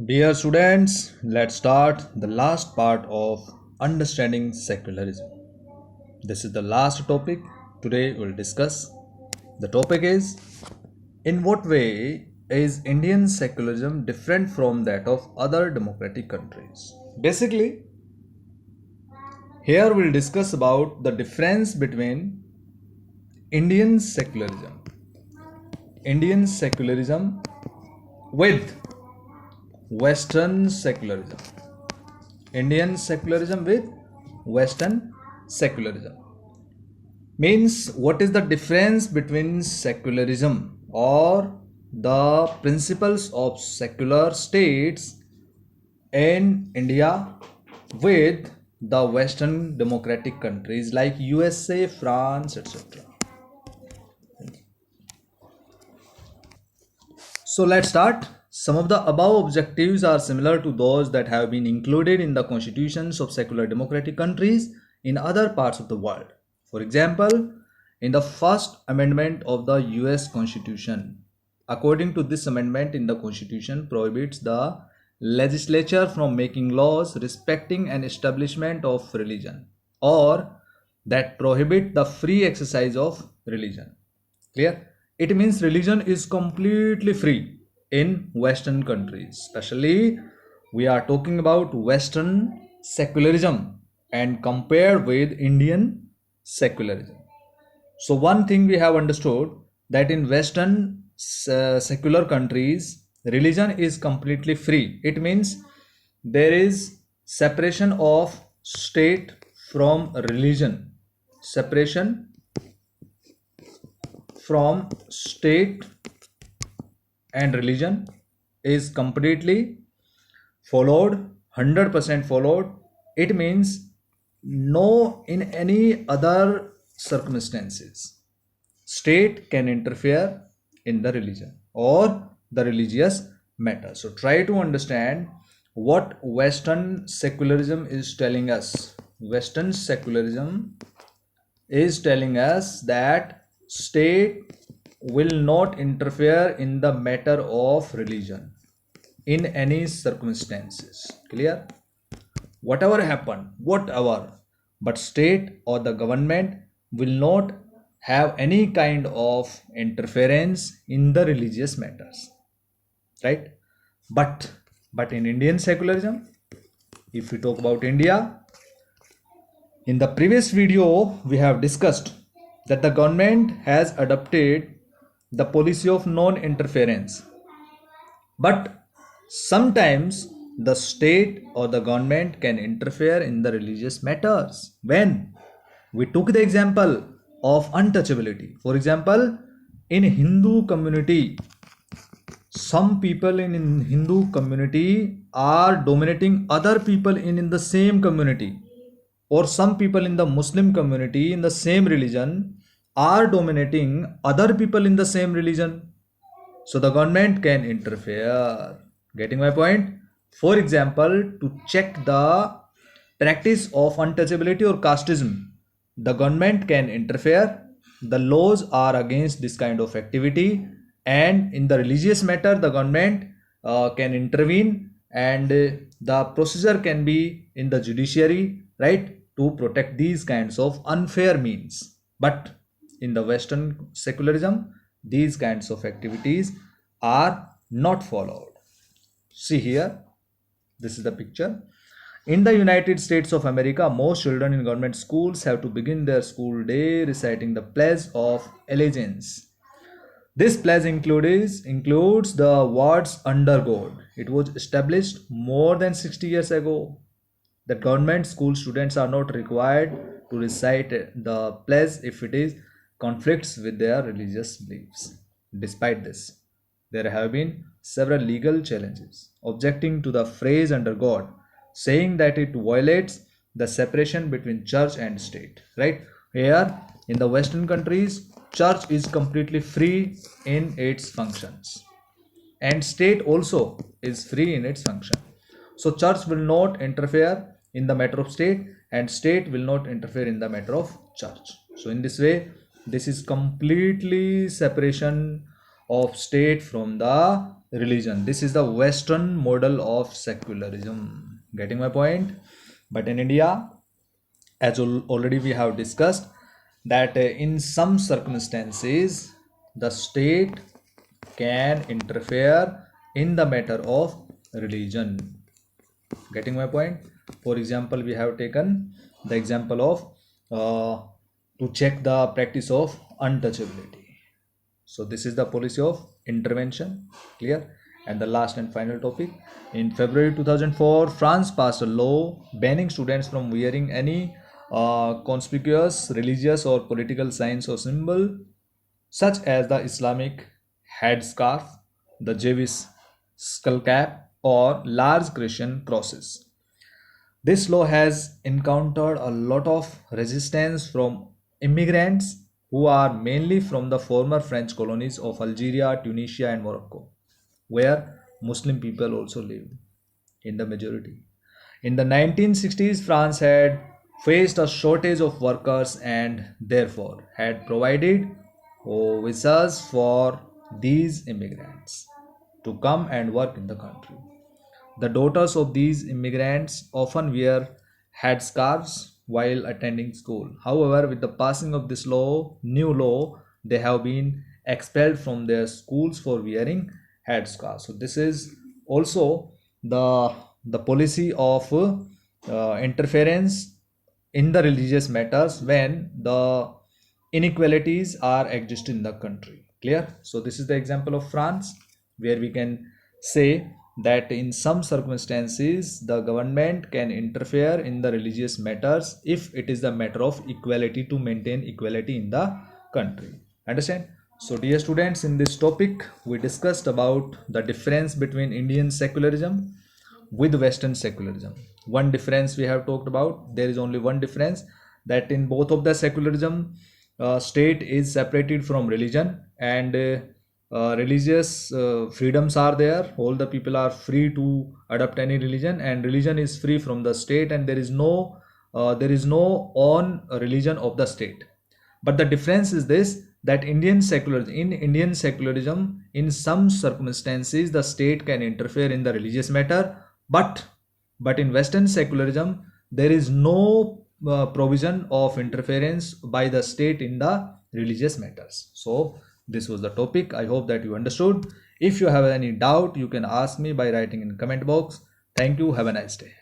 Dear students, let's start the last part of understanding secularism. This is the last topic today we'll discuss. The topic is, in what way is Indian secularism different from that of other democratic countries? Basically, here we'll discuss about the difference between Indian secularism, Indian secularism with Western secularism. Indian secularism with Western secularism. Means what is the difference between secularism or the principles of secular states in India with the Western democratic countries like USA, France, etc. So let's start. Some of the above objectives are similar to those that have been included in the constitutions of secular democratic countries in other parts of the world. For example, in the first amendment of the US Constitution, according to this amendment in the Constitution prohibits the legislature from making laws respecting an establishment of religion or that prohibit the free exercise of religion. Clear? It means religion is completely free in Western countries. Especially, we are talking about Western secularism and compared with Indian secularism. So, one thing we have understood that in Western secular countries, religion is completely free. It means there is separation of state from religion, separation from state and religion is completely followed, 100% followed. It means no in any other circumstances state can interfere in the religion or the religious matter. So try to understand what Western secularism is telling us. Western secularism is telling us that state will not interfere in the matter of religion in any circumstances. Clear? Whatever happen, whatever, but state or the government will not have any kind of interference in the religious matters, right? But in Indian secularism, if we talk about India, in the previous video we have discussed that the government has adopted the policy of non-interference, but sometimes the state or the government can interfere in the religious matters. When we took the example of untouchability, for example, in Hindu community, some people in Hindu community are dominating other people in the same community, or some people in the Muslim community in the same religion are dominating other people in the same religion. So the government can interfere. Getting my point? For example, to check the practice of untouchability or casteism, the government can interfere. The laws are against this kind of activity, and in the religious matter, the government can intervene, and the procedure can be in the judiciary, right, to protect these kinds of unfair means. But in the Western secularism, these kinds of activities are not followed. See here, this is the picture. In the United States of America, most children in government schools have to begin their school day reciting the Pledge of Allegiance. This pledge includes the words under God. It was established more than 60 years ago. The government school students are not required to recite the pledge if it is conflicts with their religious beliefs. Despite this, there have been several legal challenges objecting to the phrase under God, saying that it violates the separation between church and state. Right here in the Western countries, church is completely free in its functions, and state also is free in its function. So church will not interfere in the matter of state, and state will not interfere in the matter of church. So in this way, this is completely separation of state from the religion. This is the Western model of secularism. Getting my point? But in India, as already we have discussed, that in some circumstances the state can interfere in the matter of religion. Getting my point? For example, we have taken the example of to check the practice of untouchability. So this is the policy of intervention. Clear? And the last and final topic, in February 2004, France passed a law banning students from wearing any conspicuous religious or political signs or symbol such as the Islamic headscarf, the Jewish skull cap, or large Christian crosses. This law has encountered a lot of resistance from immigrants who are mainly from the former French colonies of Algeria, Tunisia, and Morocco, where Muslim people also live in the majority. In the 1960s, France had faced a shortage of workers and therefore had provided visas for these immigrants to come and work in the country. The daughters of these immigrants often wear headscarves while attending school. However, with the passing of this new law, they have been expelled from their schools for wearing headscarves. So this is also the policy of interference in the religious matters when the inequalities are exist in the country. Clear? So this is the example of France, where we can say that in some circumstances the government can interfere in the religious matters if it is the matter of equality, to maintain equality in the country. Understand? So dear students, in this topic we discussed about the difference between Indian secularism with Western secularism. One difference we have talked about, there is only one difference, that in both of the secularism, state is separated from religion, and religious freedoms are there. All the people are free to adopt any religion, and religion is free from the state, and there is no own religion of the state. But the difference is this, that in Indian secularism, in some circumstances the state can interfere in the religious matter, but in Western secularism there is no provision of interference by the state in the religious matters. So this was the topic. I hope that you understood. If you have any doubt, you can ask me by writing in comment box. Thank you. Have a nice day.